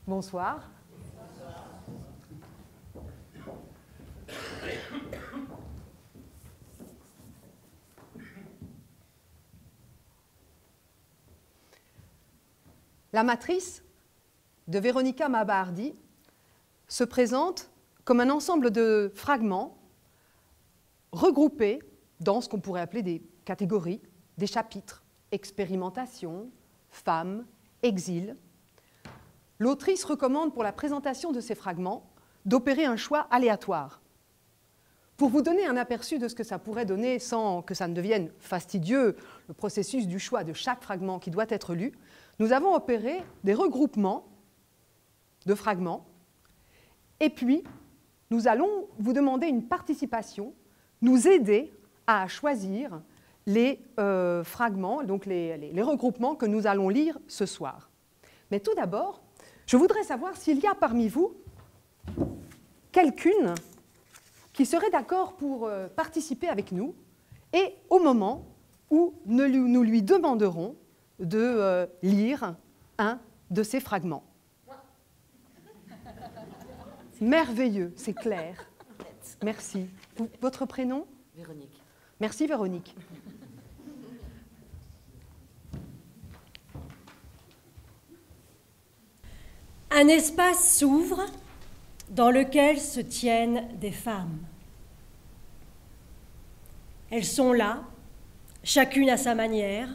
Bonsoir. La matrice de Véronica Mabahardi se présente comme un ensemble de fragments regroupés dans ce qu'on pourrait appeler des catégories, des chapitres, expérimentation, femmes, exil. L'autrice recommande pour la présentation de ces fragments d'opérer un choix aléatoire. Pour vous donner un aperçu de ce que ça pourrait donner sans que ça ne devienne fastidieux, le processus du choix de chaque fragment qui doit être lu, nous avons opéré des regroupements de fragments et puis nous allons vous demander une participation, nous aider à choisir les fragments, donc les regroupements que nous allons lire ce soir. Mais tout d'abord, je voudrais savoir s'il y a parmi vous quelqu'une qui serait d'accord pour participer avec nous et au moment où nous lui demanderons de lire un de ces fragments. Merveilleux, c'est clair. Merci. Votre prénom? Véronique. Merci Véronique. Un espace s'ouvre dans lequel se tiennent des femmes. Elles sont là, chacune à sa manière,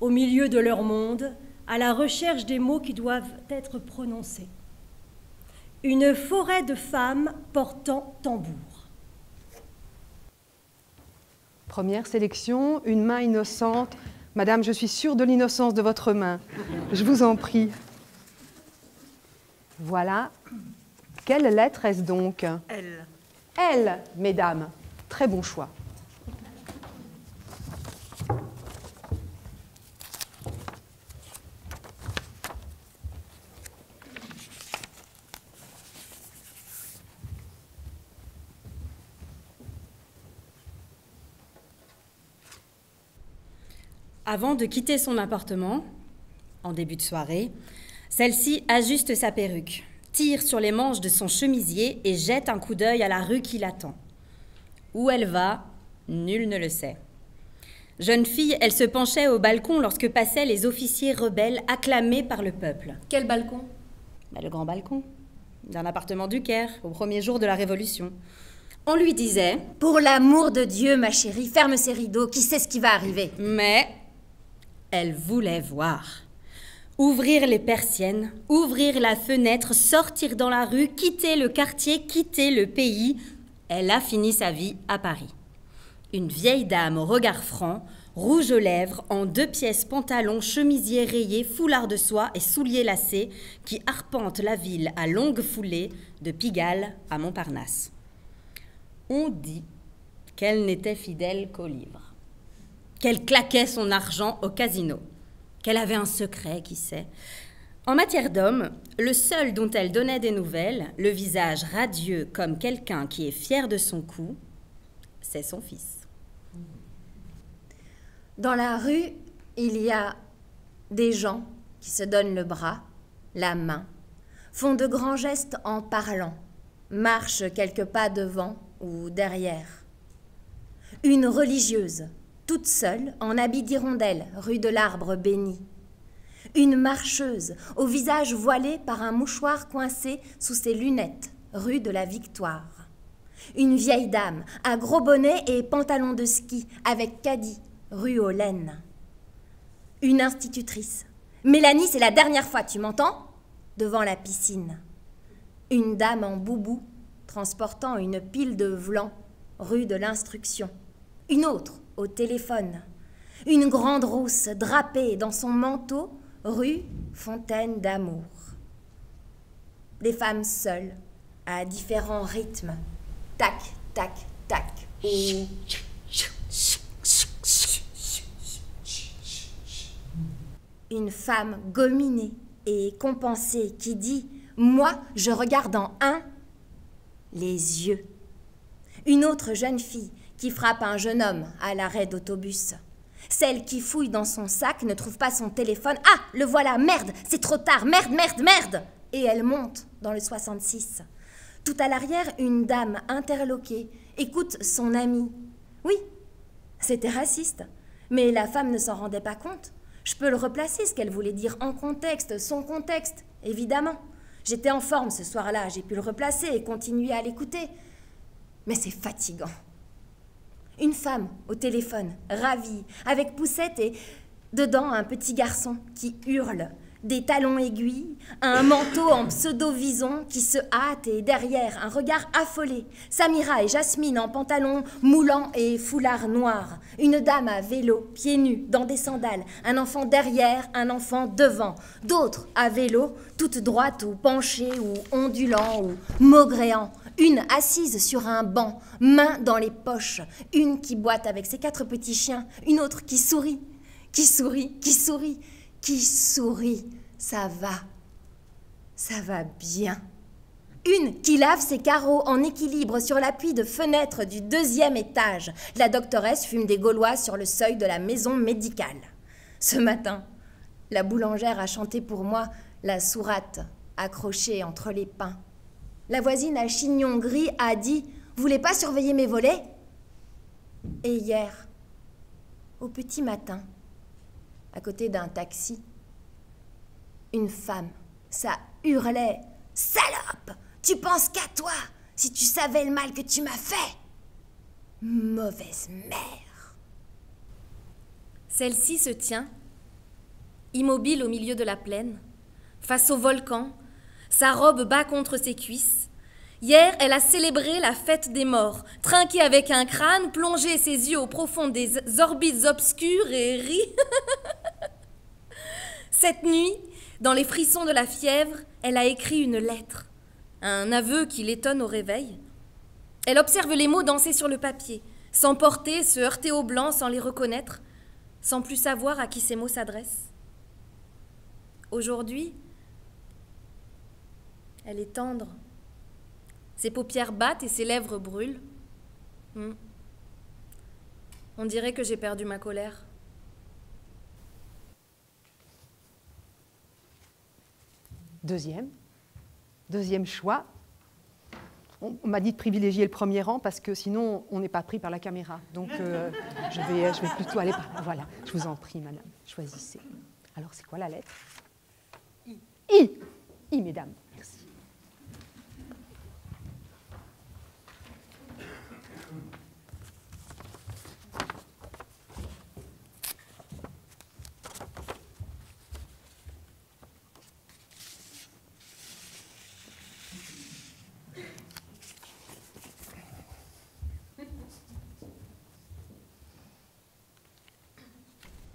au milieu de leur monde, à la recherche des mots qui doivent être prononcés. Une forêt de femmes portant tambour. Première sélection, une main innocente. Madame, je suis sûre de l'innocence de votre main. Je vous en prie. Voilà. Quelle lettre est-ce donc? Elle. L, mesdames. Très bon choix. Avant de quitter son appartement, en début de soirée, celle-ci ajuste sa perruque, tire sur les manches de son chemisier et jette un coup d'œil à la rue qui l'attend. Où elle va, nul ne le sait. Jeune fille, elle se penchait au balcon lorsque passaient les officiers rebelles acclamés par le peuple. Quel balcon? Le grand balcon d'un appartement du Caire, au premier jour de la Révolution. On lui disait « Pour l'amour de Dieu, ma chérie, ferme ces rideaux, qui sait ce qui va arriver ?» Mais elle voulait voir. Ouvrir les persiennes, ouvrir la fenêtre, sortir dans la rue, quitter le quartier, quitter le pays. Elle a fini sa vie à Paris. Une vieille dame au regard franc, rouge aux lèvres, en 2 pièces pantalon, chemisier rayé, foulard de soie et souliers lacés, qui arpente la ville à longue foulée, de Pigalle à Montparnasse. On dit qu'elle n'était fidèle qu'au livre, qu'elle claquait son argent au casino, qu'elle avait un secret, qui sait. En matière d'homme, le seul dont elle donnait des nouvelles, le visage radieux comme quelqu'un qui est fier de son coup, c'est son fils. Dans la rue, il y a des gens qui se donnent le bras, la main, font de grands gestes en parlant, marchent quelques pas devant ou derrière. Une religieuse, toute seule, en habit d'hirondelle, rue de l'Arbre béni. Une marcheuse, au visage voilé par un mouchoir coincé sous ses lunettes, rue de la Victoire. Une vieille dame, à gros bonnet et pantalon de ski, avec caddie, rue aux Laines. Une institutrice. Mélanie, c'est la dernière fois, tu m'entends? Devant la piscine. Une dame en boubou, transportant une pile de vlan, rue de l'Instruction. Une autre, au téléphone. Une grande rousse drapée dans son manteau, rue Fontaine d'Amour. Des femmes seules, à différents rythmes. Tac, tac, tac. Et... Une femme gominée et compensée qui dit « Moi, je regarde en un les yeux ». Une autre jeune fille qui frappe un jeune homme à l'arrêt d'autobus. Celle qui fouille dans son sac ne trouve pas son téléphone. Ah, le voilà, merde, c'est trop tard, merde, merde, merde. Et elle monte dans le 66. Tout à l'arrière, une dame interloquée écoute son amie. Oui, c'était raciste, mais la femme ne s'en rendait pas compte. Je peux le replacer, ce qu'elle voulait dire en contexte, son contexte, évidemment. J'étais en forme ce soir-là, j'ai pu le replacer et continuer à l'écouter. Mais c'est fatigant. Une femme au téléphone, ravie, avec poussette et dedans un petit garçon qui hurle, des talons aiguilles, un manteau en pseudo-vison qui se hâte et derrière un regard affolé. Samira et Jasmine en pantalon moulant et foulard noir. Une dame à vélo, pieds nus, dans des sandales. Un enfant derrière, un enfant devant. D'autres à vélo, toutes droites ou penchées ou ondulant ou maugréant. Une assise sur un banc, main dans les poches. Une qui boite avec ses 4 petits chiens. Une autre qui sourit, qui sourit, qui sourit. Qui sourit, ça va bien. Une qui lave ses carreaux en équilibre sur l'appui de fenêtre du 2e étage. La doctoresse fume des gaulois sur le seuil de la maison médicale. Ce matin, la boulangère a chanté pour moi la sourate accrochée entre les pins. La voisine à chignon gris a dit « Vous voulez pas surveiller mes volets ?» Et hier, au petit matin, à côté d'un taxi, une femme, ça hurlait « Salope, tu penses qu'à toi, si tu savais le mal que tu m'as fait ! Mauvaise mère !» Celle-ci se tient, immobile au milieu de la plaine, face au volcan, sa robe bat contre ses cuisses. Hier, elle a célébré la fête des morts, trinqué avec un crâne, plongé ses yeux au profond des orbites obscures et rit. Cette nuit, dans les frissons de la fièvre, elle a écrit une lettre, un aveu qui l'étonne au réveil. Elle observe les mots danser sur le papier, s'emporter, se heurter au blanc sans les reconnaître, sans plus savoir à qui ces mots s'adressent. Aujourd'hui, elle est tendre. Ses paupières battent et ses lèvres brûlent. On dirait que j'ai perdu ma colère. Deuxième choix. On m'a dit de privilégier le premier rang parce que sinon on n'est pas pris par la caméra. Donc je vais plutôt aller par... Voilà, je vous en prie, madame, choisissez. Alors c'est quoi la lettre? I. I, mesdames. Merci.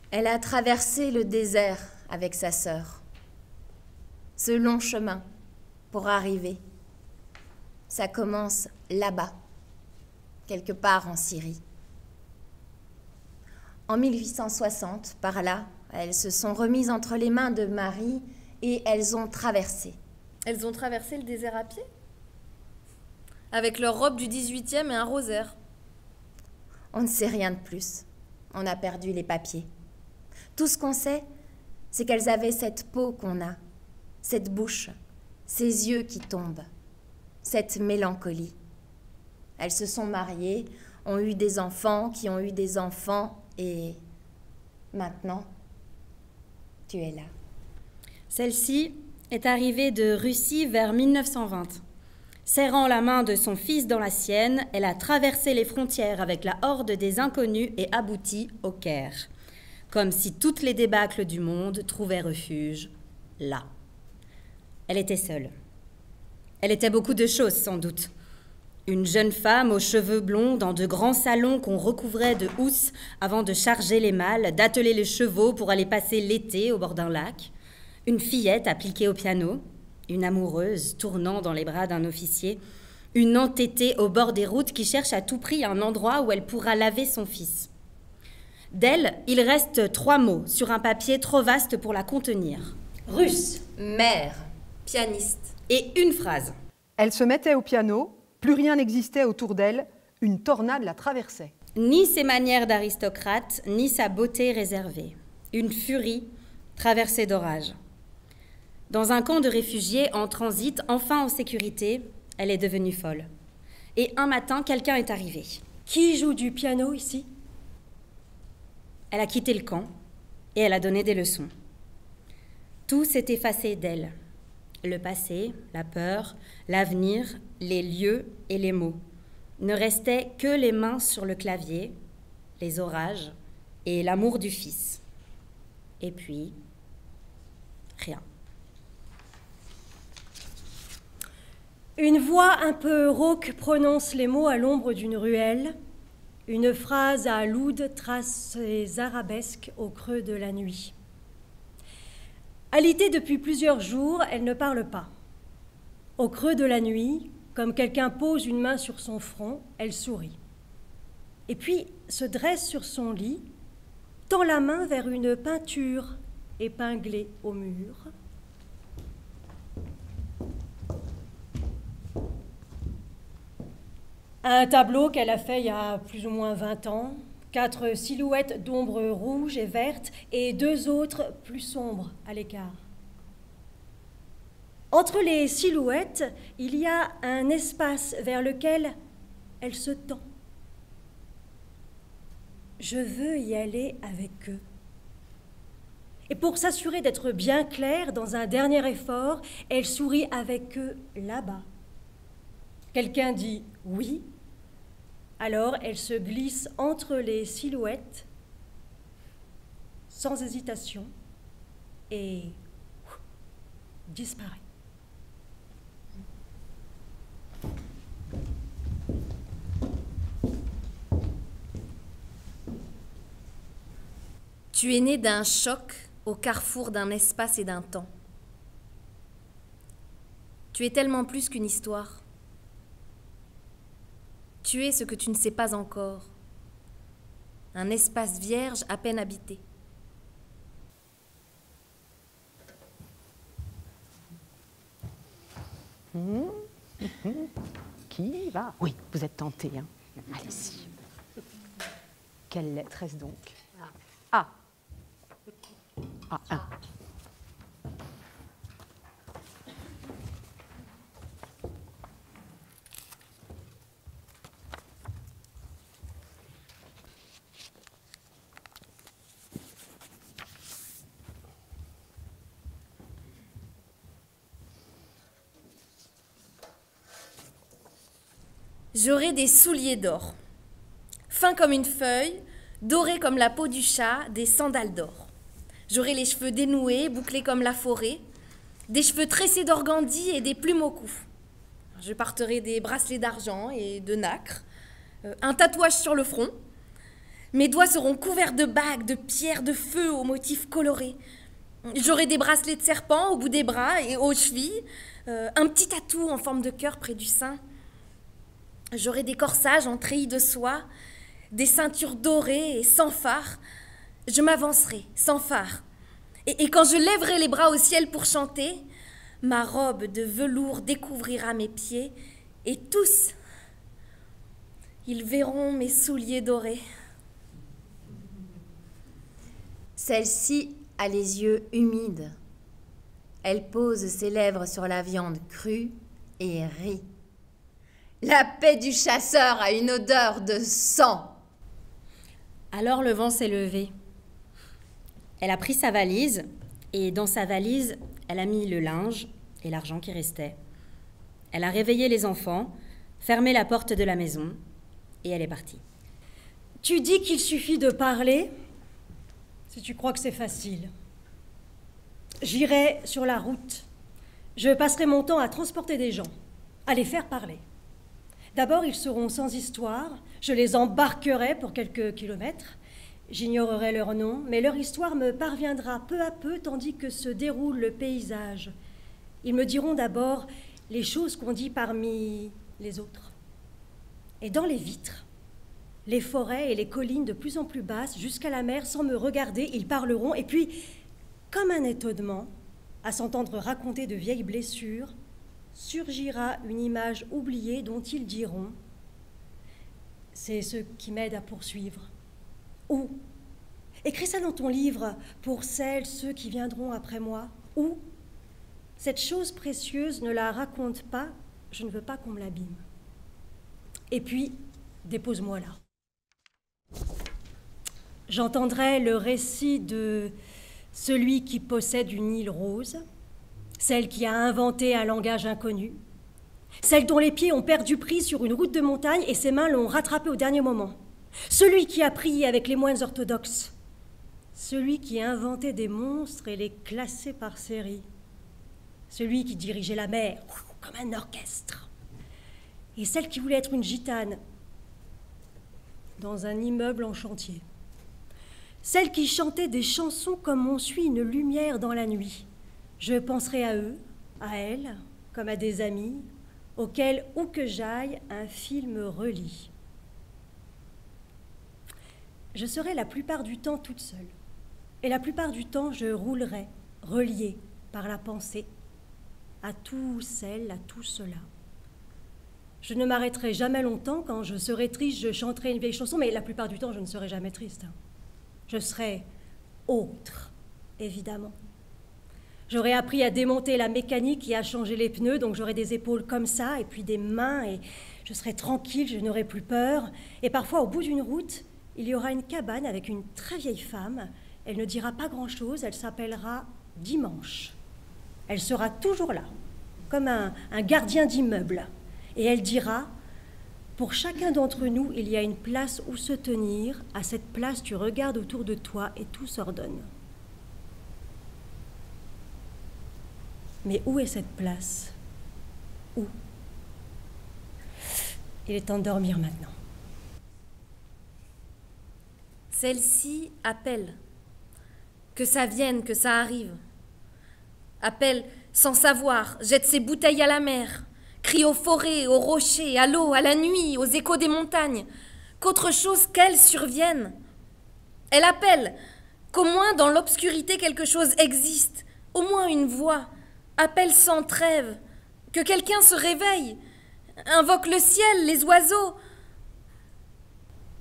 Elle a traversé le désert avec sa sœur. Ce long chemin pour arriver, ça commence là-bas, quelque part en Syrie. En 1860, par là, elles se sont remises entre les mains de Marie et elles ont traversé. Elles ont traversé le désert à pied? Avec leur robe du 18e et un rosaire. On ne sait rien de plus. On a perdu les papiers. Tout ce qu'on sait, c'est qu'elles avaient cette peau qu'on a, cette bouche, ces yeux qui tombent, cette mélancolie. Elles se sont mariées, ont eu des enfants, qui ont eu des enfants, et maintenant, tu es là. Celle-ci est arrivée de Russie vers 1920. Serrant la main de son fils dans la sienne, elle a traversé les frontières avec la horde des inconnus et abouti au Caire. Comme si toutes les débâcles du monde trouvaient refuge là. Elle était seule. Elle était beaucoup de choses, sans doute. Une jeune femme aux cheveux blonds dans de grands salons qu'on recouvrait de housses avant de charger les malles, d'atteler les chevaux pour aller passer l'été au bord d'un lac. Une fillette appliquée au piano. Une amoureuse tournant dans les bras d'un officier. Une entêtée au bord des routes qui cherche à tout prix un endroit où elle pourra laver son fils. D'elle, il reste 3 mots sur un papier trop vaste pour la contenir. Russe, Mère, Pianiste. et une phrase. Elle se mettait au piano, plus rien n'existait autour d'elle, une tornade la traversait. Ni ses manières d'aristocrate, ni sa beauté réservée. Une furie traversée d'orage. Dans un camp de réfugiés en transit, enfin en sécurité, elle est devenue folle. Et un matin, quelqu'un est arrivé. Qui joue du piano ici? Elle a quitté le camp et elle a donné des leçons. Tout s'est effacé d'elle. Le passé, la peur, l'avenir, les lieux et les mots. Ne restaient que les mains sur le clavier, les orages et l'amour du fils. Et puis, rien. Une voix un peu rauque prononce les mots à l'ombre d'une ruelle. Une phrase à loude trace ses arabesques au creux de la nuit. Alitée depuis plusieurs jours, elle ne parle pas. Au creux de la nuit, comme quelqu'un pose une main sur son front, elle sourit. Et puis se dresse sur son lit, tend la main vers une peinture épinglée au mur. Un tableau qu'elle a fait il y a plus ou moins 20 ans, 4 silhouettes d'ombre rouges et vertes et 2 autres plus sombres à l'écart. Entre les silhouettes, il y a un espace vers lequel elle se tend. Je veux y aller avec eux. Et pour s'assurer d'être bien claire, dans un dernier effort, elle sourit avec eux là-bas. Quelqu'un dit oui. Alors elle se glisse entre les silhouettes, sans hésitation, et disparaît. Tu es né d'un choc au carrefour d'un espace et d'un temps. Tu es tellement plus qu'une histoire. Tu es ce que tu ne sais pas encore. Un espace vierge à peine habité. Qui va? Oui, vous êtes tentés. Hein. Allez-y. Quelle lettre est-ce donc? A. A1. J'aurai des souliers d'or, fins comme une feuille, dorés comme la peau du chat, des sandales d'or. J'aurai les cheveux dénoués, bouclés comme la forêt, des cheveux tressés d'organdi et des plumes au cou. Je porterai des bracelets d'argent et de nacre, un tatouage sur le front. Mes doigts seront couverts de bagues, de pierres, de feu aux motifs colorés. J'aurai des bracelets de serpent au bout des bras et aux chevilles, un petit tatou en forme de cœur près du sein. J'aurai des corsages en treillis de soie, des ceintures dorées et sans phare. Je m'avancerai, sans phare. Et quand je lèverai les bras au ciel pour chanter, ma robe de velours découvrira mes pieds, et tous, ils verront mes souliers dorés. Celle-ci a les yeux humides. Elle pose ses lèvres sur la viande crue et rit. La paix du chasseur a une odeur de sang. Alors le vent s'est levé. Elle a pris sa valise, et dans sa valise, elle a mis le linge et l'argent qui restait. Elle a réveillé les enfants, fermé la porte de la maison, et elle est partie. Tu dis qu'il suffit de parler, si tu crois que c'est facile. J'irai sur la route. Je passerai mon temps à transporter des gens, à les faire parler. D'abord, ils seront sans histoire. Je les embarquerai pour quelques kilomètres. J'ignorerai leur nom, mais leur histoire me parviendra peu à peu tandis que se déroule le paysage. Ils me diront d'abord les choses qu'on dit parmi les autres. Et dans les vitres, les forêts et les collines de plus en plus basses, jusqu'à la mer, sans me regarder, ils parleront. Et puis, comme un étonnement, à s'entendre raconter de vieilles blessures, surgira une image oubliée dont ils diront « c'est ce qui m'aide à poursuivre. Où? Écris ça dans ton livre pour celles, ceux qui viendront après moi. Où? Cette chose précieuse, ne la raconte pas, je ne veux pas qu'on me l'abîme. Et puis, dépose-moi là. J'entendrai le récit de celui qui possède une île rose, celle qui a inventé un langage inconnu, celle dont les pieds ont perdu prise sur une route de montagne et ses mains l'ont rattrapé au dernier moment, celui qui a prié avec les moines orthodoxes, celui qui a inventé des monstres et les classé par série, celui qui dirigeait la mer comme un orchestre, et celle qui voulait être une gitane dans un immeuble en chantier, celle qui chantait des chansons comme on suit une lumière dans la nuit. Je penserai à eux, à elle, comme à des amis, auxquels, où que j'aille, un fil me relie. Je serai la plupart du temps toute seule, et la plupart du temps je roulerai, reliée par la pensée, à tout celle, à tout cela. Je ne m'arrêterai jamais longtemps. Quand je serai triste, je chanterai une vieille chanson, mais la plupart du temps, je ne serai jamais triste. Je serai autre, évidemment. J'aurai appris à démonter la mécanique et à changer les pneus, donc j'aurai des épaules comme ça, et puis des mains, et je serai tranquille, je n'aurai plus peur. Et parfois, au bout d'une route, il y aura une cabane avec une très vieille femme. Elle ne dira pas grand-chose, elle s'appellera Dimanche. Elle sera toujours là, comme un gardien d'immeuble. Et elle dira, pour chacun d'entre nous, il y a une place où se tenir. À cette place, tu regardes autour de toi et tout s'ordonne. Mais où est cette place? Où? Il est temps de dormir maintenant. Celle-ci appelle. Que ça vienne, que ça arrive. Appelle sans savoir, jette ses bouteilles à la mer, crie aux forêts, aux rochers, à l'eau, à la nuit, aux échos des montagnes, qu'autre chose qu'elle survienne. Elle appelle, qu'au moins dans l'obscurité quelque chose existe, au moins une voix, appelle sans trêve, que quelqu'un se réveille, invoque le ciel, les oiseaux.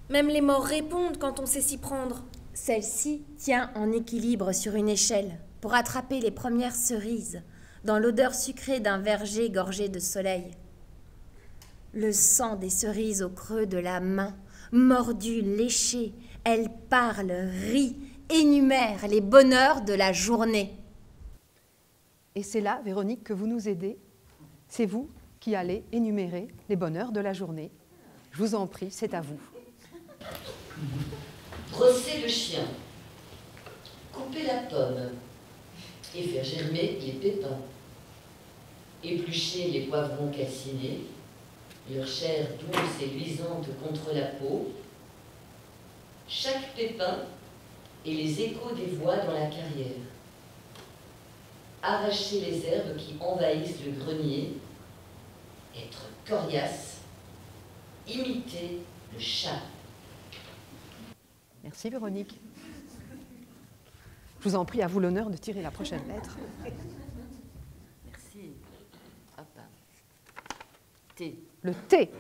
Même les morts répondent quand on sait s'y prendre. Celle-ci tient en équilibre sur une échelle pour attraper les premières cerises dans l'odeur sucrée d'un verger gorgé de soleil. Le sang des cerises au creux de la main, mordue, léchée, elle parle, rit, énumère les bonheurs de la journée. Et c'est là, Véronique, que vous nous aidez. C'est vous qui allez énumérer les bonheurs de la journée. Je vous en prie, c'est à vous. Brosser le chien, couper la pomme et faire germer les pépins, éplucher les poivrons calcinés, leur chair douce et luisante contre la peau, chaque pépin et les échos des voix dans la carrière, arracher les herbes qui envahissent le grenier, être coriace, imiter le chat. Merci Véronique. Je vous en prie, à vous l'honneur de tirer la prochaine lettre. Merci. Hop. T. Le T.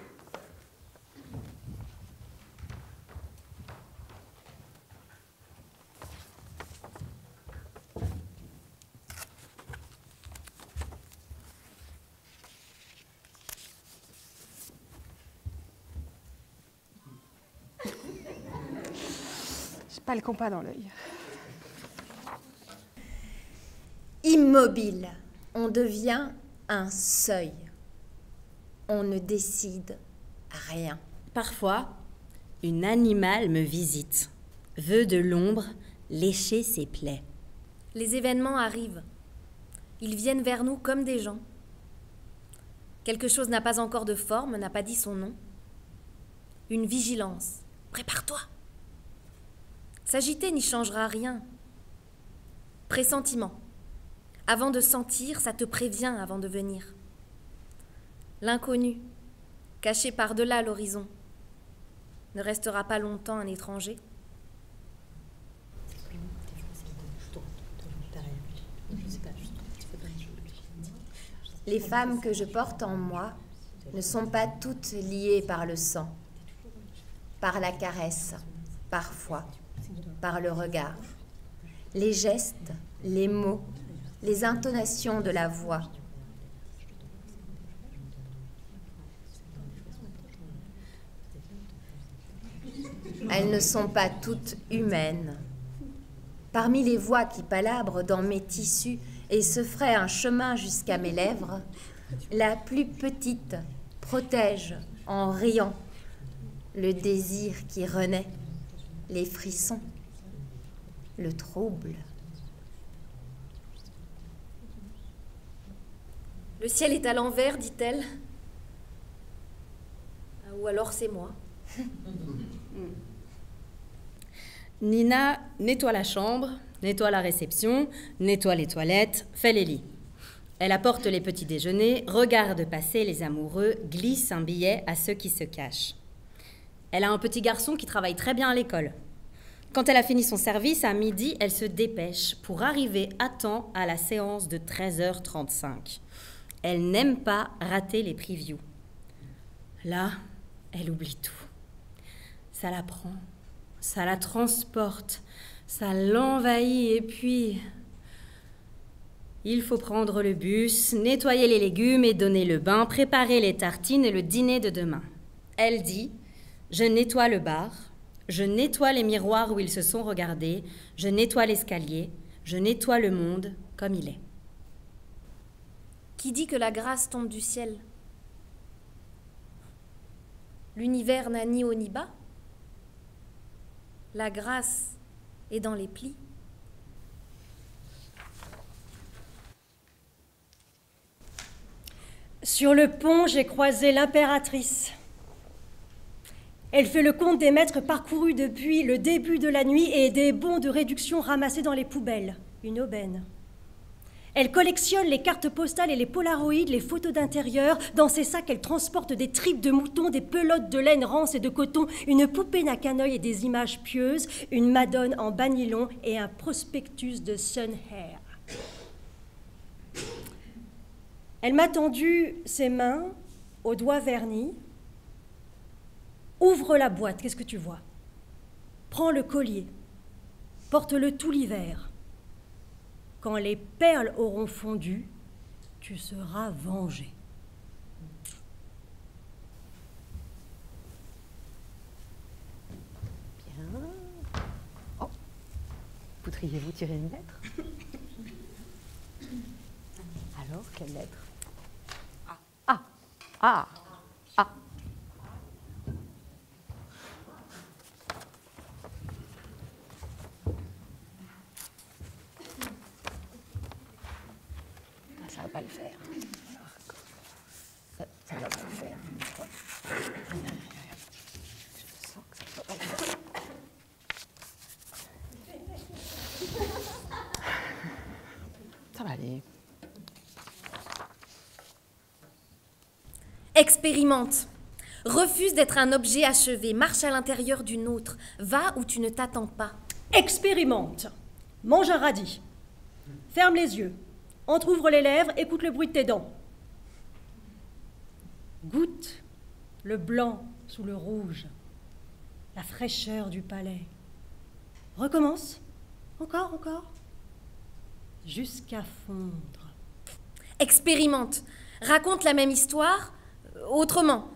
J'ai pas le compas dans l'œil. Immobile, on devient un seuil. On ne décide rien. Parfois, une animale me visite, veut de l'ombre lécher ses plaies. Les événements arrivent. Ils viennent vers nous comme des gens. Quelque chose n'a pas encore de forme, n'a pas dit son nom. Une vigilance. Prépare-toi. S'agiter n'y changera rien. Pressentiment. Avant de sentir, ça te prévient avant de venir. L'inconnu, caché par-delà l'horizon, ne restera pas longtemps un étranger. Les femmes que je porte en moi ne sont pas toutes liées par le sang. par la caresse, parfois, par le regard. Les gestes, les mots, les intonations de la voix. Elles ne sont pas toutes humaines. Parmi les voix qui palabrent dans mes tissus et se feraient un chemin jusqu'à mes lèvres, la plus petite protège en riant le désir qui renaît, les frissons, le trouble. Le ciel est à l'envers, dit-elle. Ou alors c'est moi. Nina nettoie la chambre, nettoie la réception, nettoie les toilettes, fait les lits. Elle apporte les petits déjeuners, regarde passer les amoureux, glisse un billet à ceux qui se cachent. Elle a un petit garçon qui travaille très bien à l'école. Quand elle a fini son service, à midi, elle se dépêche pour arriver à temps à la séance de 13h35. Elle n'aime pas rater les previews. Là, elle oublie tout. Ça la prend, ça la transporte, ça l'envahit et puis... Il faut prendre le bus, nettoyer les légumes et donner le bain, préparer les tartines et le dîner de demain. Elle dit « Je nettoie le bar, je nettoie les miroirs où ils se sont regardés, je nettoie l'escalier, je nettoie le monde comme il est. » Qui dit que la grâce tombe du ciel? L'univers n'a ni haut ni bas. La grâce est dans les plis. Sur le pont, j'ai croisé l'impératrice. Elle fait le compte des mètres parcourus depuis le début de la nuit et des bons de réduction ramassés dans les poubelles. Une aubaine. Elle collectionne les cartes postales et les polaroïdes, les photos d'intérieur. Dans ses sacs, elle transporte des tripes de mouton, des pelotes de laine rance et de coton, une poupée n'a qu'un œil et des images pieuses, une madone en bas nylon et un prospectus de Sun Hair. Elle m'a tendu ses mains aux doigts vernis. Ouvre la boîte, qu'est-ce que tu vois? Prends le collier, porte-le tout l'hiver. Quand les perles auront fondu, tu seras vengé. Bien. Oh, voudriez-vous tirer une lettre? Alors, quelle lettre? Ah, ah, ah. Ça va pas le faire. Ça va pas le faire. Je sens que ça va pas le faire. Ça va aller. Expérimente. Refuse d'être un objet achevé. Marche à l'intérieur d'une autre. Va où tu ne t'attends pas. Expérimente. Mange un radis. Ferme les yeux. Entrouvre les lèvres, écoute le bruit de tes dents. Goûte le blanc sous le rouge, la fraîcheur du palais. Recommence. Encore, encore. Jusqu'à fondre. Expérimente. Raconte la même histoire autrement,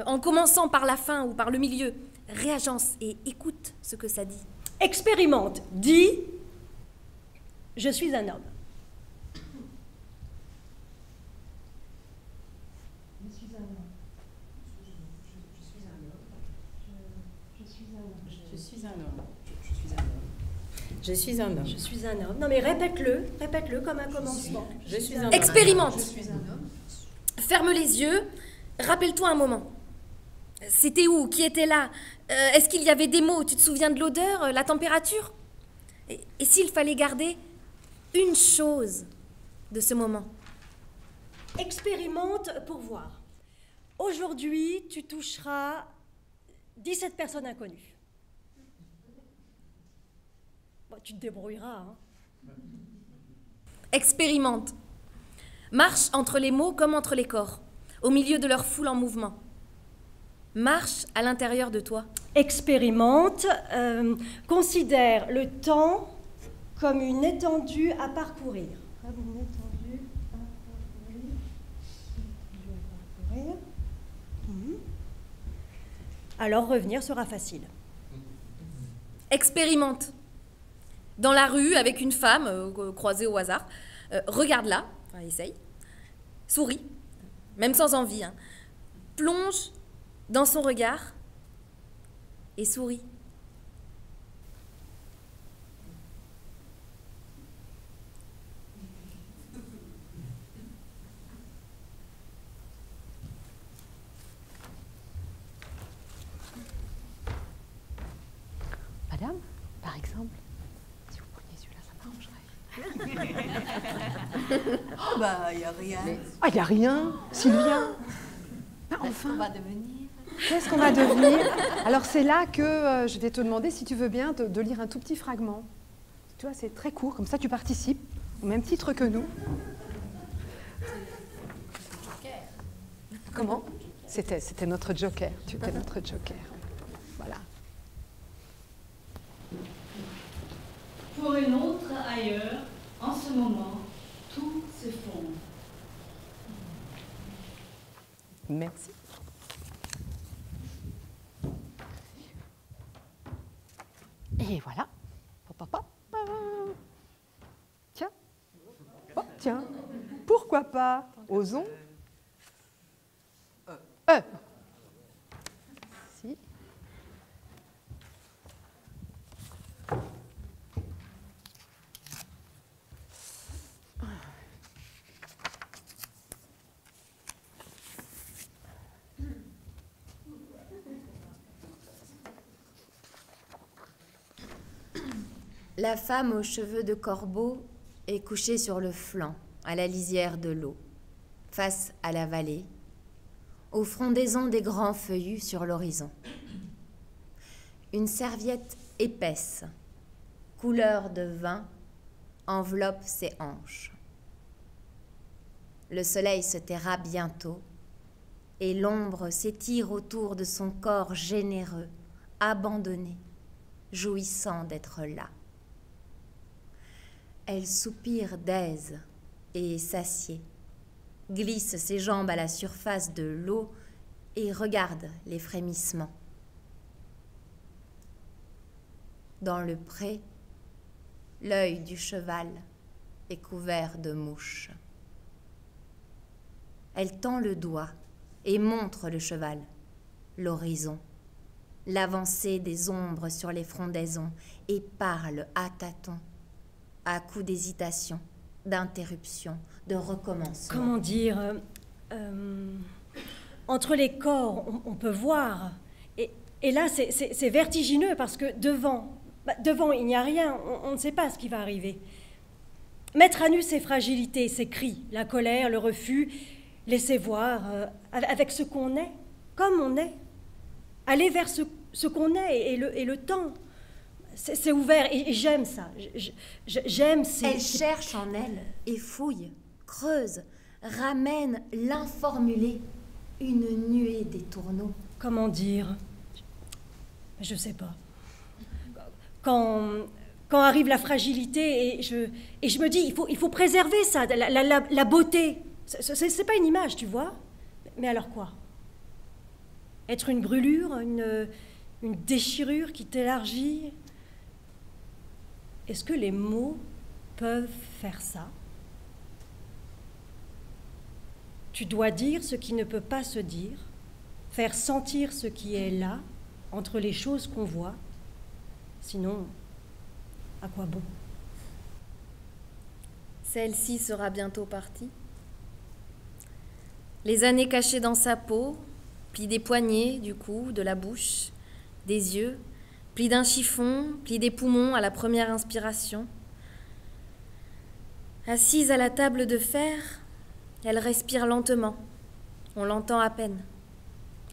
en commençant par la fin ou par le milieu. Réagence et écoute ce que ça dit. Expérimente. Dis « Je suis un homme ». Je suis un homme. Je suis un homme. Non mais répète-le comme un commencement. Je suis un homme. Expérimente. Ferme les yeux. Rappelle-toi un moment. C'était où? Qui était là? Est-ce qu'il y avait des mots? Tu te souviens de l'odeur? La température? Et s'il fallait garder une chose de ce moment? Expérimente pour voir. Aujourd'hui, tu toucheras 17 personnes inconnues. Bon, tu te débrouilleras, hein. Expérimente. Marche entre les mots comme entre les corps, au milieu de leur foule en mouvement. Marche à l'intérieur de toi. Expérimente, considère le temps comme une étendue à parcourir. Comme une étendue à parcourir. Alors revenir sera facile. Expérimente. Dans la rue, avec une femme croisée au hasard, regarde-la, enfin, essaye, souris, même sans envie, hein. Plonge dans son regard et souris. Madame, par exemple, si vous preniez celui-là, ça m'arrangerait. Oh bah, y a rien. Ah, il n'y a rien, Sylvia. Ah, enfin, On va devenir. qu'est-ce qu'on va devenir? Alors c'est là que je vais te demander, si tu veux bien, de lire un tout petit fragment. Tu vois, c'est très court, comme ça tu participes, au même titre que nous. Comment? C'était notre joker, tu étais notre joker. Voilà. Pour une autre ailleurs, en ce moment, tout s'effondre. Merci. Et voilà. Hop, hop, hop. Tiens. Oh, tiens. Pourquoi pas? Osons. Si. La femme aux cheveux de corbeau est couchée sur le flanc, à la lisière de l'eau, face à la vallée, aux frondaisons des grands feuillus sur l'horizon. Une serviette épaisse, couleur de vin, enveloppe ses hanches. Le soleil se taira bientôt, et l'ombre s'étire autour de son corps généreux, abandonné, jouissant d'être là. Elle soupire d'aise et satiée, glisse ses jambes à la surface de l'eau et regarde les frémissements. Dans le pré, l'œil du cheval est couvert de mouches. Elle tend le doigt et montre le cheval, l'horizon, l'avancée des ombres sur les frondaisons, et parle à tâtons, à coups d'hésitation, d'interruption, de recommencement. Comment dire entre les corps, on peut voir. Et là, c'est vertigineux parce que devant, il n'y a rien. On ne sait pas ce qui va arriver. Mettre à nu ses fragilités, ses cris, la colère, le refus, laisser voir avec ce qu'on est, comme on est. Aller vers ce qu'on est et le temps. C'est ouvert et j'aime ça. J'aime ces... Elle cherche en elle et fouille, creuse, ramène l'informulé, une nuée des tourneaux. Comment dire? Je sais pas. Quand arrive la fragilité et je me dis, il faut préserver ça, la beauté. C'est pas une image, tu vois. Mais alors quoi? Être une brûlure, une déchirure qui t'élargit? Est-ce que les mots peuvent faire ça? Tu dois dire ce qui ne peut pas se dire, faire sentir ce qui est là, entre les choses qu'on voit. Sinon, à quoi bon? Celle-ci sera bientôt partie. Les années cachées dans sa peau, plis des poignets, du cou, de la bouche, des yeux, plis d'un chiffon, plis des poumons à la première inspiration. Assise à la table de fer, elle respire lentement. On l'entend à peine.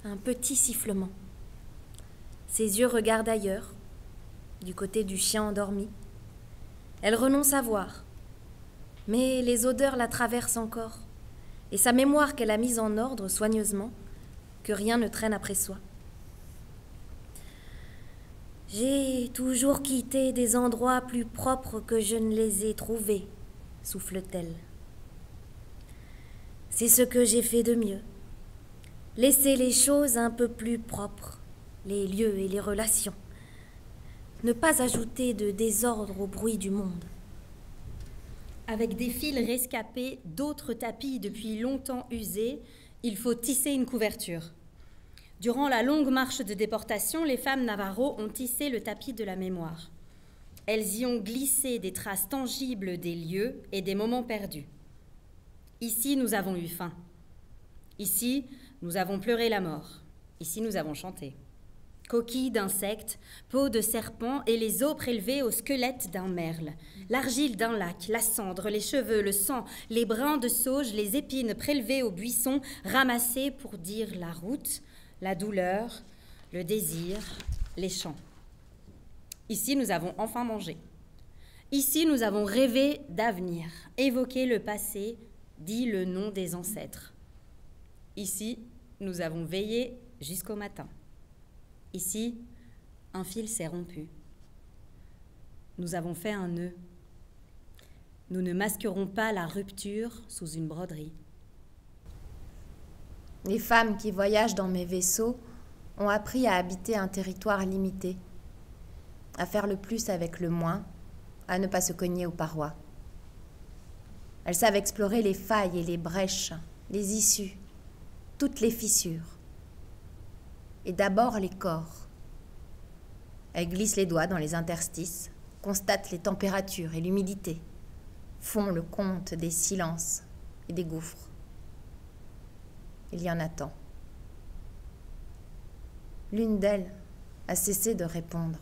Un petit sifflement. Ses yeux regardent ailleurs, du côté du chien endormi. Elle renonce à voir. Mais les odeurs la traversent encore, et sa mémoire qu'elle a mise en ordre soigneusement, que rien ne traîne après soi. J'ai toujours quitté des endroits plus propres que je ne les ai trouvés, souffle-t-elle. C'est ce que j'ai fait de mieux. Laisser les choses un peu plus propres, les lieux et les relations. Ne pas ajouter de désordre au bruit du monde. Avec des fils rescapés, d'autres tapis depuis longtemps usés, il faut tisser une couverture. Durant la longue marche de déportation, les femmes Navarro ont tissé le tapis de la mémoire. Elles y ont glissé des traces tangibles des lieux et des moments perdus. Ici, nous avons eu faim. Ici, nous avons pleuré la mort. Ici, nous avons chanté. Coquilles d'insectes, peaux de serpents et les os prélevés au squelette d'un merle. L'argile d'un lac, la cendre, les cheveux, le sang, les brins de sauge, les épines prélevées au buisson, ramassées pour dire la route, la douleur, le désir, les chants. Ici, nous avons enfin mangé. Ici, nous avons rêvé d'avenir, évoqué le passé, dit le nom des ancêtres. Ici, nous avons veillé jusqu'au matin. Ici, un fil s'est rompu. Nous avons fait un nœud. Nous ne masquerons pas la rupture sous une broderie. Les femmes qui voyagent dans mes vaisseaux ont appris à habiter un territoire limité, à faire le plus avec le moins, à ne pas se cogner aux parois. Elles savent explorer les failles et les brèches, les issues, toutes les fissures. Et d'abord les corps. Elles glissent les doigts dans les interstices, constatent les températures et l'humidité, font le compte des silences et des gouffres. Il y en a tant. L'une d'elles a cessé de répondre.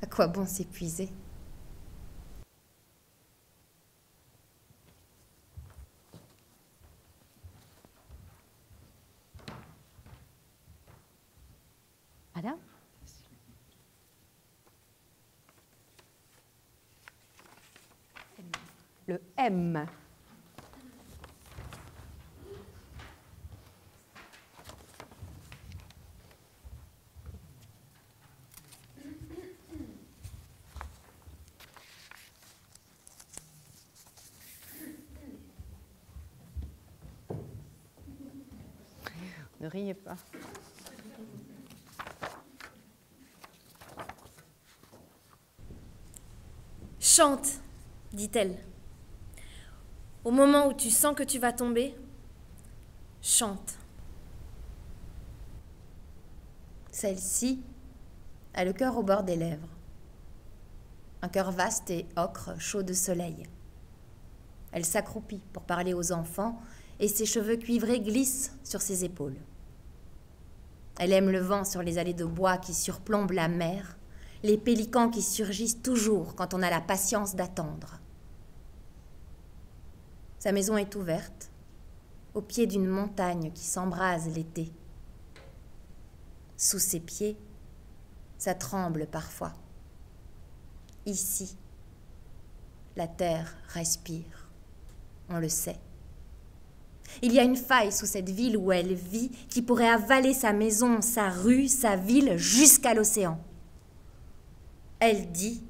À quoi bon s'épuiser ? Madame ? Le M. Ne riez pas. Chante, dit-elle. Au moment où tu sens que tu vas tomber, chante. Celle-ci a le cœur au bord des lèvres. Un cœur vaste et ocre, chaud de soleil. Elle s'accroupit pour parler aux enfants et ses cheveux cuivrés glissent sur ses épaules. Elle aime le vent sur les allées de bois qui surplombent la mer, les pélicans qui surgissent toujours quand on a la patience d'attendre. Sa maison est ouverte, au pied d'une montagne qui s'embrase l'été. Sous ses pieds, ça tremble parfois. Ici, la terre respire, on le sait. Il y a une faille sous cette ville où elle vit qui pourrait avaler sa maison, sa rue, sa ville jusqu'à l'océan. Elle dit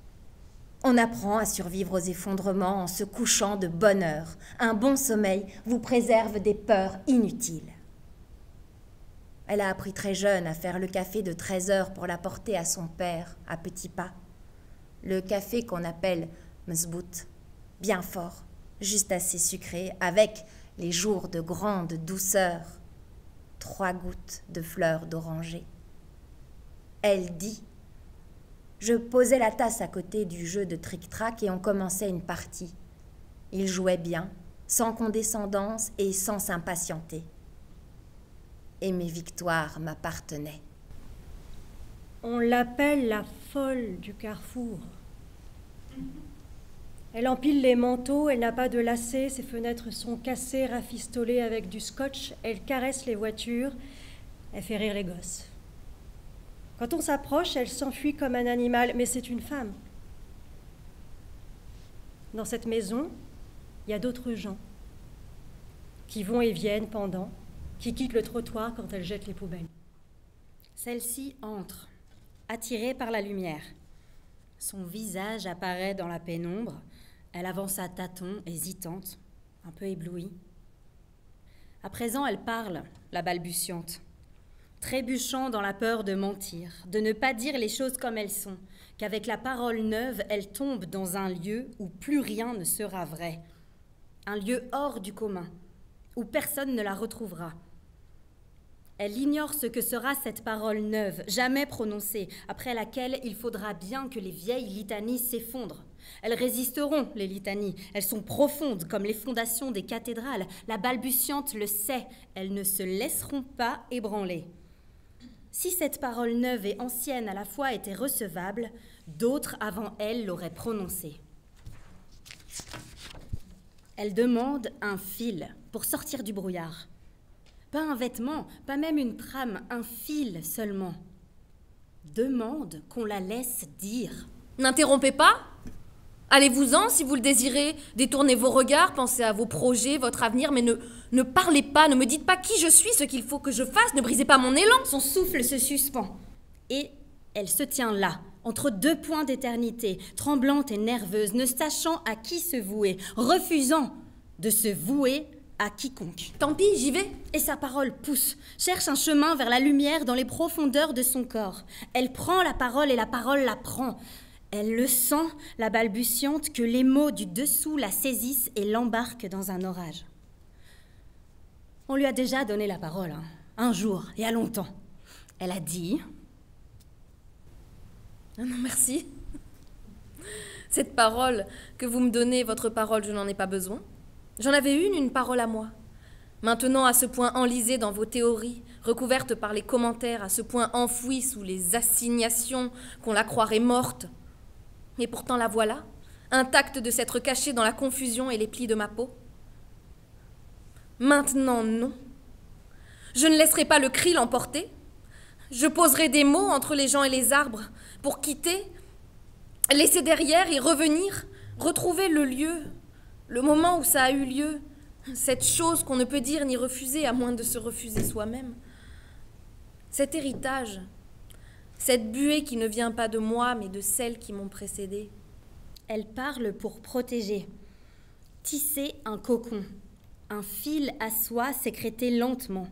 « On apprend à survivre aux effondrements en se couchant de bonne heure. Un bon sommeil vous préserve des peurs inutiles. » Elle a appris très jeune à faire le café de 13 heures pour l'apporter à son père, à petits pas. Le café qu'on appelle mzbout, bien fort, juste assez sucré, avec les jours de grande douceur, 3 gouttes de fleurs d'oranger. Elle dit « Je posais la tasse à côté du jeu de tric-trac et on commençait une partie. Il jouait bien, sans condescendance et sans s'impatienter. Et mes victoires m'appartenaient. » On l'appelle la folle du carrefour. Elle empile les manteaux, elle n'a pas de lacets, ses fenêtres sont cassées, rafistolées avec du scotch, elle caresse les voitures, elle fait rire les gosses. Quand on s'approche, elle s'enfuit comme un animal, mais c'est une femme. Dans cette maison, il y a d'autres gens qui vont et viennent pendant, qui quittent le trottoir quand elle jette les poubelles. Celle-ci entre, attirée par la lumière. Son visage apparaît dans la pénombre. Elle avance à tâtons, hésitante, un peu éblouie. À présent, elle parle, la balbutiante, trébuchant dans la peur de mentir, de ne pas dire les choses comme elles sont, qu'avec la parole neuve, elle tombe dans un lieu où plus rien ne sera vrai, un lieu hors du commun, où personne ne la retrouvera. Elle ignore ce que sera cette parole neuve, jamais prononcée, après laquelle il faudra bien que les vieilles litanies s'effondrent. Elles résisteront, les litanies. Elles sont profondes, comme les fondations des cathédrales. La balbutiante le sait. Elles ne se laisseront pas ébranler. Si cette parole neuve et ancienne à la fois était recevable, d'autres avant elle l'auraient prononcée. Elle demande un fil pour sortir du brouillard. Pas un vêtement, pas même une trame, un fil seulement. Demande qu'on la laisse dire. N'interrompez pas. Allez-vous-en si vous le désirez. Détournez vos regards, pensez à vos projets, votre avenir, mais ne parlez pas, ne me dites pas qui je suis, ce qu'il faut que je fasse, ne brisez pas mon élan. Son souffle se suspend. Et elle se tient là, entre deux points d'éternité, tremblante et nerveuse, ne sachant à qui se vouer, refusant de se vouer à quiconque. Tant pis, j'y vais. Et sa parole pousse, cherche un chemin vers la lumière dans les profondeurs de son corps. Elle prend la parole et la parole la prend. Elle le sent, la balbutiante, que les mots du dessous la saisissent et l'embarquent dans un orage. On lui a déjà donné la parole, un jour, il y a longtemps. Elle a dit... Non, merci. Cette parole que vous me donnez, votre parole, je n'en ai pas besoin. J'en avais une parole à moi. Maintenant, à ce point enlisée dans vos théories, recouverte par les commentaires, à ce point enfouie sous les assignations qu'on la croirait morte. Et pourtant la voilà, intacte de s'être cachée dans la confusion et les plis de ma peau. Maintenant, non. Je ne laisserai pas le cri l'emporter. Je poserai des mots entre les gens et les arbres pour quitter, laisser derrière et revenir, retrouver le lieu, le moment où ça a eu lieu, cette chose qu'on ne peut dire ni refuser à moins de se refuser soi-même. Cet héritage, cette buée qui ne vient pas de moi, mais de celles qui m'ont précédée. Elle parle pour protéger, tisser un cocon, un fil à soie sécrété lentement.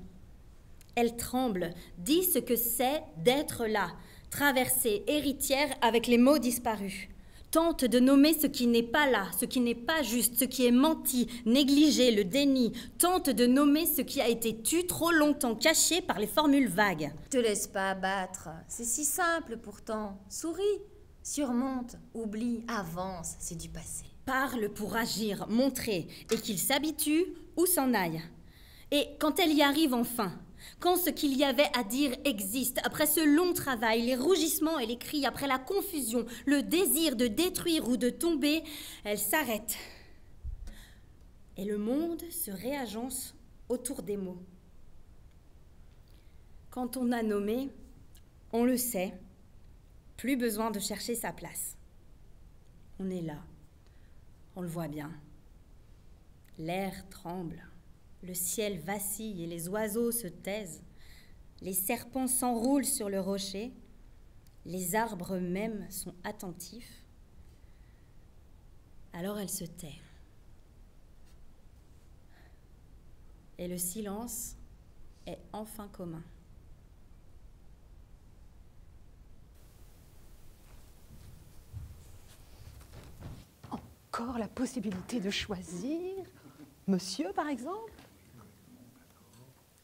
Elle tremble, dit ce que c'est d'être là, traversée, héritière avec les mots disparus. Tente de nommer ce qui n'est pas là, ce qui n'est pas juste, ce qui est menti, négligé, le déni. Tente de nommer ce qui a été tu, trop longtemps caché par les formules vagues. Te laisse pas abattre, c'est si simple pourtant. Souris, surmonte, oublie, avance, c'est du passé. Parle pour agir, montrer, et qu'il s'habitue ou s'en aille. Et quand elle y arrive enfin, quand ce qu'il y avait à dire existe, après ce long travail, les rougissements et les cris, après la confusion, le désir de détruire ou de tomber, elle s'arrête. Et le monde se réagence autour des mots. Quand on a nommé, on le sait, plus besoin de chercher sa place. On est là, on le voit bien. L'air tremble. Le ciel vacille et les oiseaux se taisent. Les serpents s'enroulent sur le rocher. Les arbres même sont attentifs. Alors elle se tait. Et le silence est enfin commun. Encore la possibilité de choisir. Monsieur, par exemple.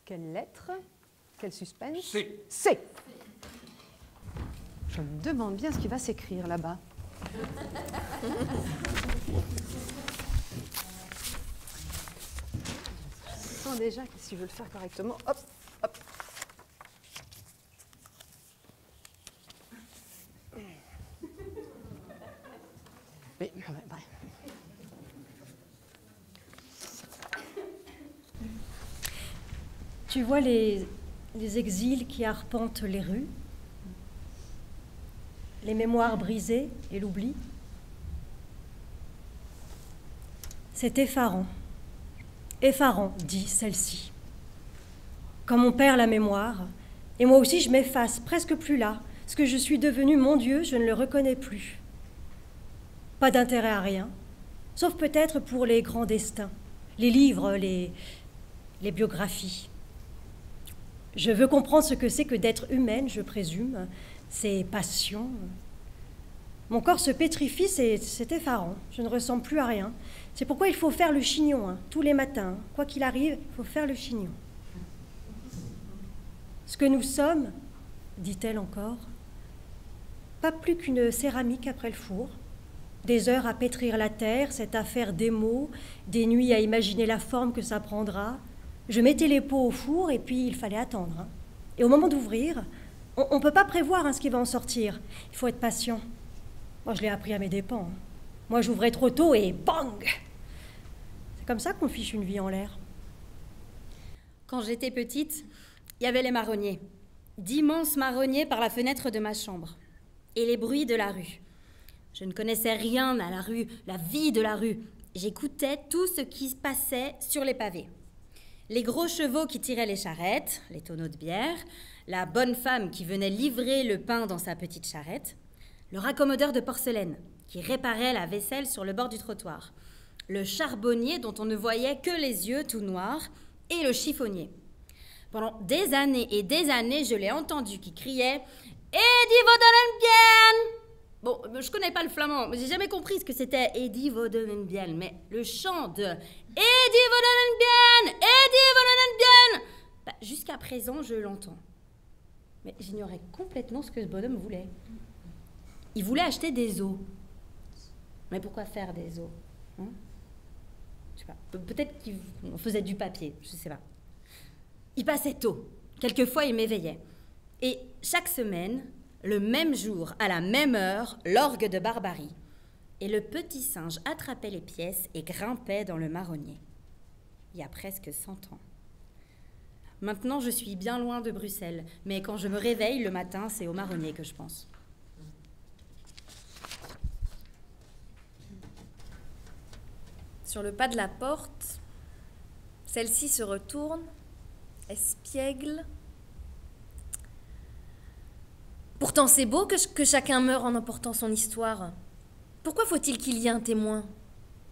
Quelle lettre? Quel suspense? C. C. Je me demande bien ce qui va s'écrire là-bas. Je sens déjà que si je veux le faire correctement, hop, hop. Mais, bref. Tu vois les exils qui arpentent les rues, les mémoires brisées et l'oubli. C'est effarant. Effarant, dit celle-ci. Quand on perd la mémoire, Et moi aussi, je m'efface, presque plus là. Ce que je suis devenue, mon Dieu, je ne le reconnais plus. Pas d'intérêt à rien, sauf peut-être pour les grands destins, les livres, les biographies. Je veux comprendre ce que c'est que d'être humaine, je présume, ses passions. Mon corps se pétrifie, c'est effarant, je ne ressemble plus à rien. C'est pourquoi il faut faire le chignon, tous les matins. Quoi qu'il arrive, il faut faire le chignon. Ce que nous sommes, dit-elle encore, pas plus qu'une céramique après le four, des heures à pétrir la terre, cette affaire des mots, des nuits à imaginer la forme que ça prendra. Je mettais les pots au four et puis il fallait attendre. Et au moment d'ouvrir, on ne peut pas prévoir ce qui va en sortir. Il faut être patient. Moi, je l'ai appris à mes dépens. Moi, j'ouvrais trop tôt et bang! C'est comme ça qu'on fiche une vie en l'air. Quand j'étais petite, il y avait les marronniers. D'immenses marronniers par la fenêtre de ma chambre. Et les bruits de la rue. Je ne connaissais rien à la rue, la vie de la rue. J'écoutais tout ce qui se passait sur les pavés. Les gros chevaux qui tiraient les charrettes, les tonneaux de bière, la bonne femme qui venait livrer le pain dans sa petite charrette, le raccommodeur de porcelaine qui réparait la vaisselle sur le bord du trottoir, le charbonnier dont on ne voyait que les yeux tout noirs et le chiffonnier. Pendant des années et des années, je l'ai entendu qui criait « Eddie Vodelenbien !» Bon, je connais pas le flamand, mais j'ai jamais compris ce que c'était Eddie Vodelenbien, mais le chant de Eddie Vodelenbien, Eddie Vodelenbien, jusqu'à présent, je l'entends. Mais j'ignorais complètement ce que ce bonhomme voulait. Il voulait acheter des os. Mais pourquoi faire des os, hein? Je sais pas. Peut-être qu'on faisait du papier, je sais pas. Il passait tôt. Quelquefois, il m'éveillait. Et chaque semaine, le même jour, à la même heure, l'orgue de Barbarie. Et le petit singe attrapait les pièces et grimpait dans le marronnier. Il y a presque 100 ans. Maintenant, je suis bien loin de Bruxelles, mais quand je me réveille le matin, c'est au marronnier que je pense. Sur le pas de la porte, celle-ci se retourne, espiègle. Pourtant, c'est beau que chacun meure en emportant son histoire. Pourquoi faut-il qu'il y ait un témoin?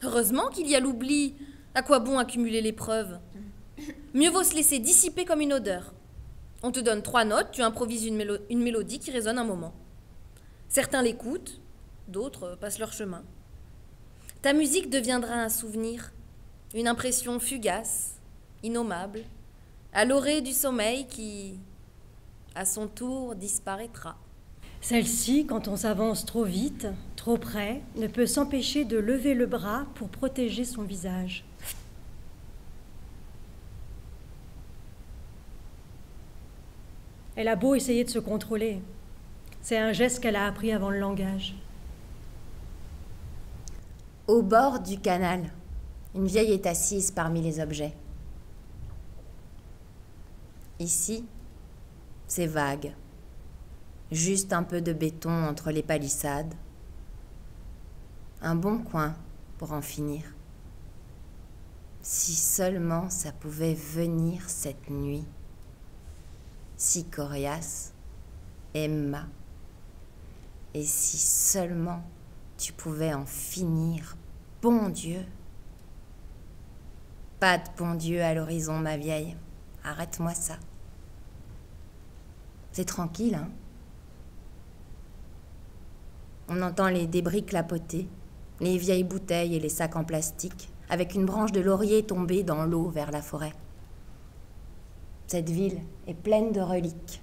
Heureusement qu'il y a l'oubli. À quoi bon accumuler les preuves? Mieux vaut se laisser dissiper comme une odeur. On te donne 3 notes, tu improvises une mélodie qui résonne un moment. Certains l'écoutent, d'autres passent leur chemin. Ta musique deviendra un souvenir, une impression fugace, innommable, à l'orée du sommeil qui, à son tour, disparaîtra. Celle-ci, quand on s'avance trop vite, trop près, ne peut s'empêcher de lever le bras pour protéger son visage. Elle a beau essayer de se contrôler. C'est un geste qu'elle a appris avant le langage. Au bord du canal, une vieille est assise parmi les objets. Ici, c'est vague. Juste un peu de béton entre les palissades. Un bon coin pour en finir. Si seulement ça pouvait venir cette nuit. Si coriace, Emma. Et si seulement tu pouvais en finir, bon Dieu. Pas de bon Dieu à l'horizon, ma vieille. Arrête-moi ça. C'est tranquille, hein? On entend les débris clapoter, les vieilles bouteilles et les sacs en plastique, avec une branche de laurier tombée dans l'eau vers la forêt. Cette ville est pleine de reliques.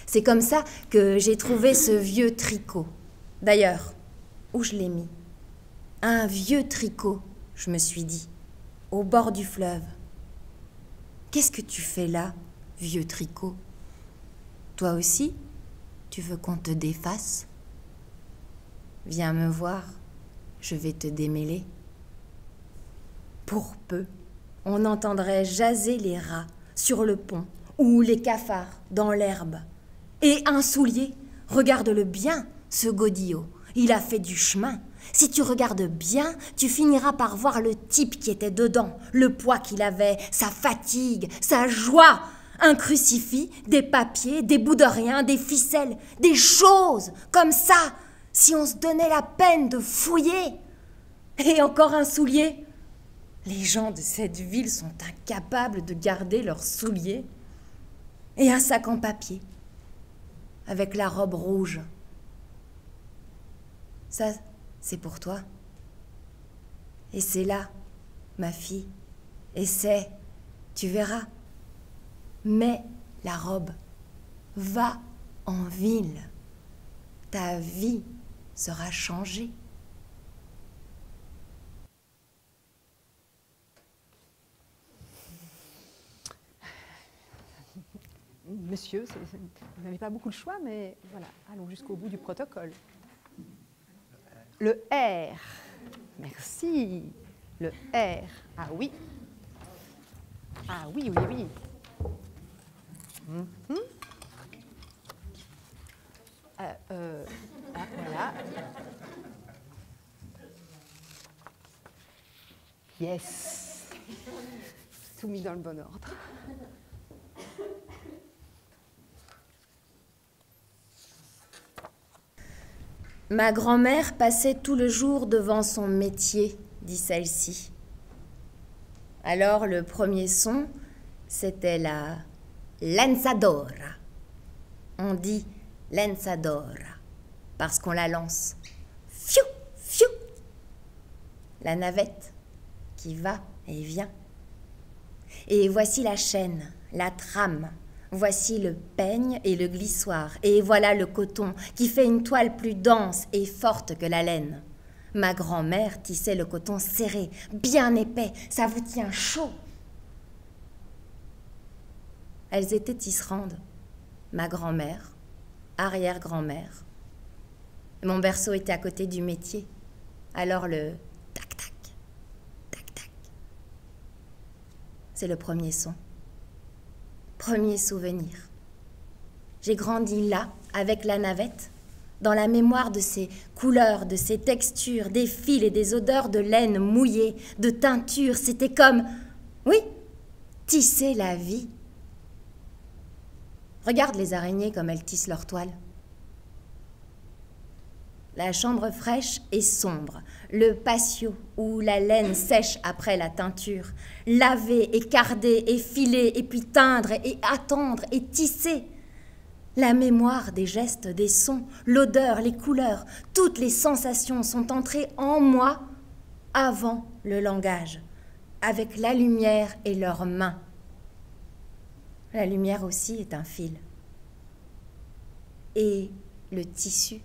C'est comme ça que j'ai trouvé ce vieux tricot. D'ailleurs, où je l'ai mis? Un vieux tricot, je me suis dit, au bord du fleuve. Qu'est-ce que tu fais là, vieux tricot? Toi aussi, tu veux qu'on te défasse? Viens me voir, je vais te démêler. Pour peu, on entendrait jaser les rats sur le pont ou les cafards dans l'herbe. Et un soulier, regarde-le bien, ce godillot, il a fait du chemin. Si tu regardes bien, tu finiras par voir le type qui était dedans, le poids qu'il avait, sa fatigue, sa joie. Un crucifix, des papiers, des bouts de rien, des ficelles, des choses comme ça, si on se donnait la peine de fouiller. Et encore un soulier. Les gens de cette ville sont incapables de garder leurs souliers. Et un sac en papier, avec la robe rouge. Ça, c'est pour toi. Et c'est là, ma fille. Et c'est, tu verras. Mets la robe. Va en ville. Ta vie sera changée. Monsieur, vous n'avez pas beaucoup de choix, mais voilà, allons jusqu'au bout du protocole. Le R. Merci. Le R. Ah oui. Ah oui, oui, oui. Voilà. Yes. Tout mis dans le bon ordre. Ma grand-mère passait tout le jour devant son métier, dit celle-ci. Alors le premier son, c'était la lanzadora. On dit lanzadora parce qu'on la lance. Fiou, fiou. La navette qui va et vient. Et voici la chaîne, la trame. Voici le peigne et le glissoire, et voilà le coton qui fait une toile plus dense et forte que la laine. Ma grand-mère tissait le coton serré, bien épais, ça vous tient chaud. Elles étaient tisserandes, ma grand-mère, arrière-grand-mère. Mon berceau était à côté du métier, alors le tac-tac, tac-tac. C'est le premier son. Premier souvenir. J'ai grandi là, avec la navette, dans la mémoire de ces couleurs, de ces textures, des fils et des odeurs de laine mouillée, de teinture. C'était comme, oui, tisser la vie. Regarde les araignées comme elles tissent leur toile. La chambre fraîche et sombre, le patio où la laine sèche après la teinture, laver et carder et filer et puis teindre et attendre et tisser. La mémoire des gestes, des sons, l'odeur, les couleurs, toutes les sensations sont entrées en moi avant le langage, avec la lumière et leurs mains. La lumière aussi est un fil. Et le tissu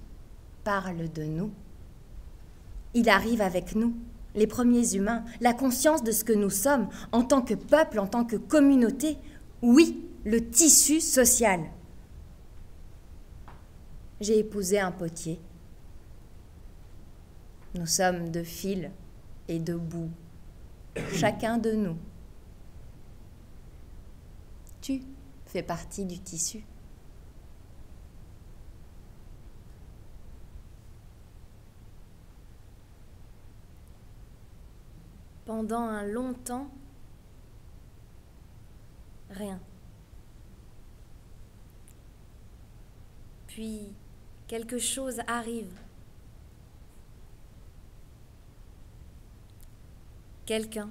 parle de nous. Il arrive avec nous, les premiers humains, la conscience de ce que nous sommes en tant que peuple, en tant que communauté. Oui, le tissu social. J'ai épousé un potier. Nous sommes de fil et de boue, chacun de nous. Tu fais partie du tissu. Pendant un long temps, rien. Puis, quelque chose arrive. Quelqu'un.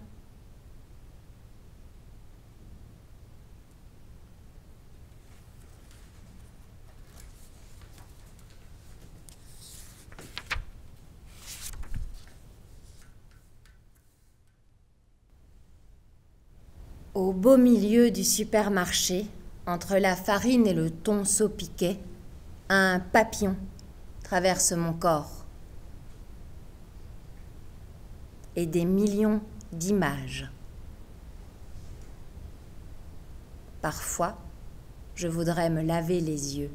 Au beau milieu du supermarché, entre la farine et le thon saupiquet, un papillon traverse mon corps. Et des millions d'images. Parfois, je voudrais me laver les yeux